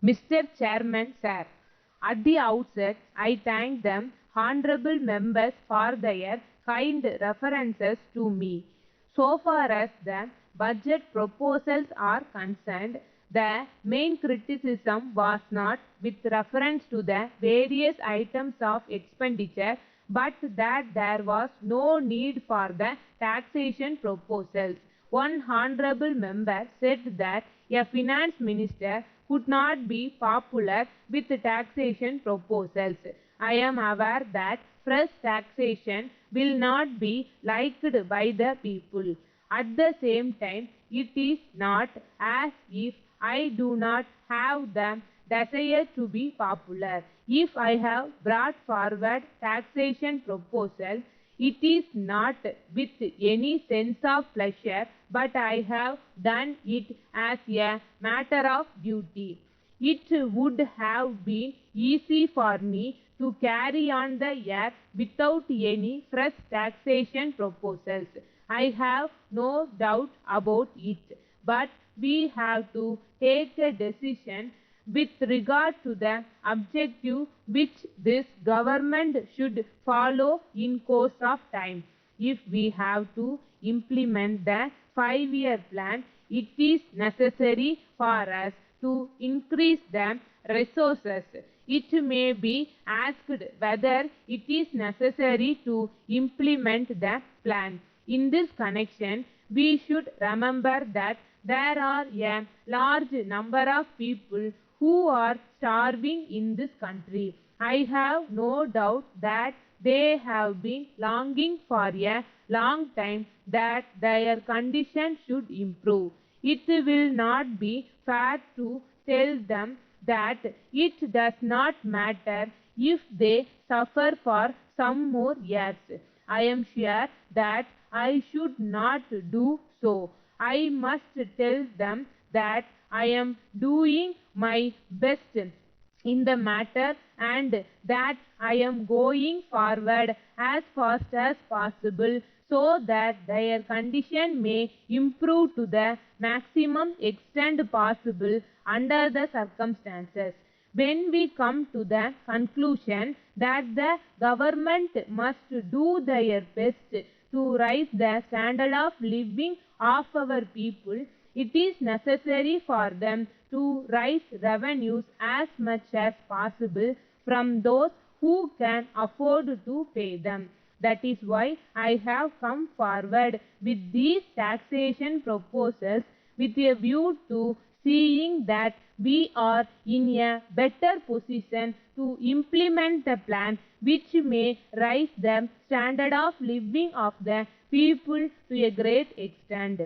Mr. Chairman, sir, at the outset, I thank them honorable members for their kind references to me. So far as the budget proposals are concerned, the main criticism was not with reference to the various items of expenditure, but that there was no need for the taxation proposals. One honorable member said that a finance minister could not be popular with taxation proposals. I am aware that fresh taxation will not be liked by the people. At the same time, it is not as if I do not have the desire to be popular. If I have brought forward taxation proposals, it is not with any sense of pleasure, but I have done it as a matter of duty. It would have been easy for me to carry on the year without any fresh taxation proposals. I have no doubt about it, but we have to take a decision with regard to the objective which this government should follow in course of time. If we have to implement the 5-year plan, it is necessary for us to increase the resources. It may be asked whether it is necessary to implement the plan. In this connection, we should remember that there are a large number of people who are starving in this country. I have no doubt that they have been longing for a long time that their condition should improve. It will not be fair to tell them that it does not matter if they suffer for some more years. I am sure that I should not do so. I must tell them that I am doing my best in the matter and that I am going forward as fast as possible so that their condition may improve to the maximum extent possible under the circumstances. When we come to the conclusion that the government must do their best to raise the standard of living of our people, it is necessary for them to raise revenues as much as possible from those who can afford to pay them. That is why I have come forward with these taxation proposals with a view to seeing that we are in a better position to implement the plan which may raise the standard of living of the people to a great extent.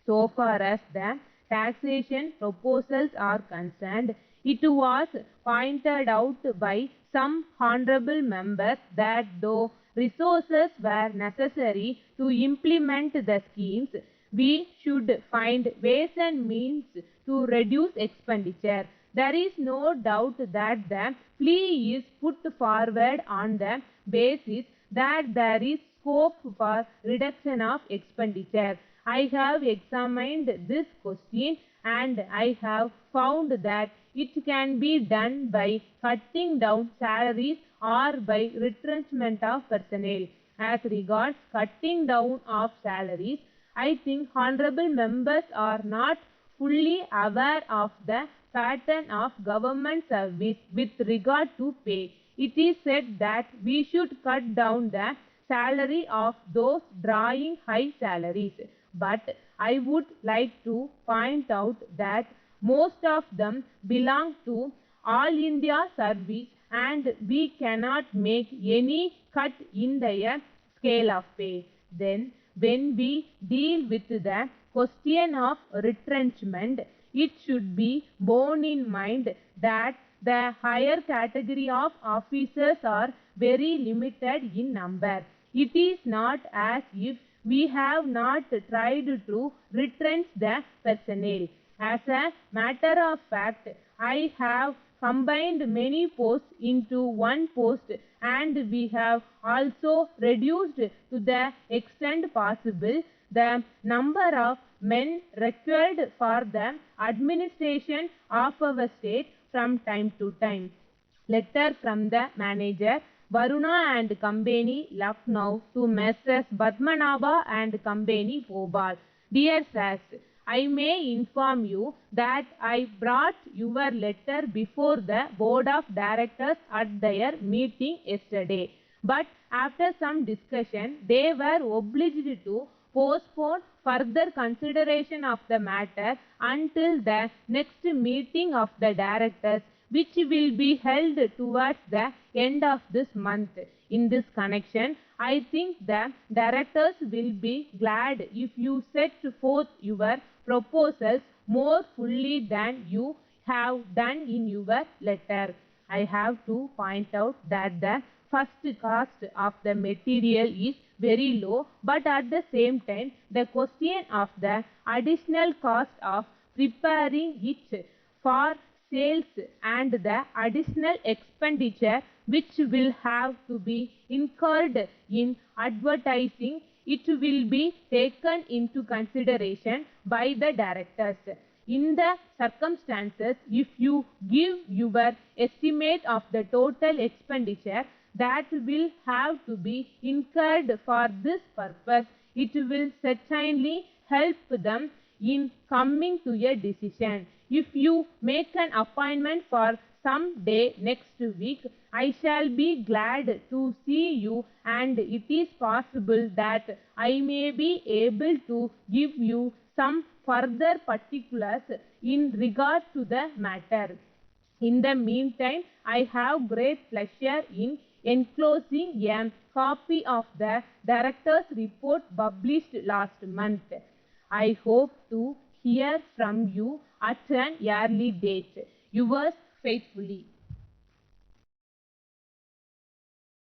So far as the taxation proposals are concerned, it was pointed out by some honorable members that though resources were necessary to implement the schemes, we should find ways and means to reduce expenditure. There is no doubt that the plea is put forward on the basis that there is scope for reduction of expenditure. I have examined this question and I have found that it can be done by cutting down salaries or by retrenchment of personnel. As regards cutting down of salaries, I think honorable members are not fully aware of the pattern of government service with regard to pay. It is said that we should cut down the salary of those drawing high salaries. But I would like to point out that most of them belong to all India service and we cannot make any cut in their scale of pay. Then when we deal with the question of retrenchment, it should be borne in mind that the higher category of officers are very limited in number. It is not as if we have not tried to retrench the personnel. As a matter of fact, I have combined many posts into one post and we have also reduced to the extent possible the number of men required for the administration of our state from time to time. Letter from the manager, Varuna and Company, Lucknow, to Messrs. Padmanabha and Company, Bhopal. Dear sirs, I may inform you that I brought your letter before the board of directors at their meeting yesterday. But after some discussion, they were obliged to postpone further consideration of the matter until the next meeting of the directors, which will be held towards the end of this month. In this connection, I think the directors will be glad if you set forth your proposals more fully than you have done in your letter. I have to point out that the first cost of the material is very low, but at the same time, the question of the additional cost of preparing it for sales and the additional expenditure which will have to be incurred in advertising it will be taken into consideration by the directors. In the circumstances, if you give your estimate of the total expenditure that will have to be incurred for this purpose, it will certainly help them in coming to a decision. If you make an appointment for some day next week, I shall be glad to see you, and it is possible that I may be able to give you some further particulars in regard to the matter. In the meantime, I have great pleasure in enclosing a copy of the director's report published last month. I hope to hear from you at an early date. Yours faithfully.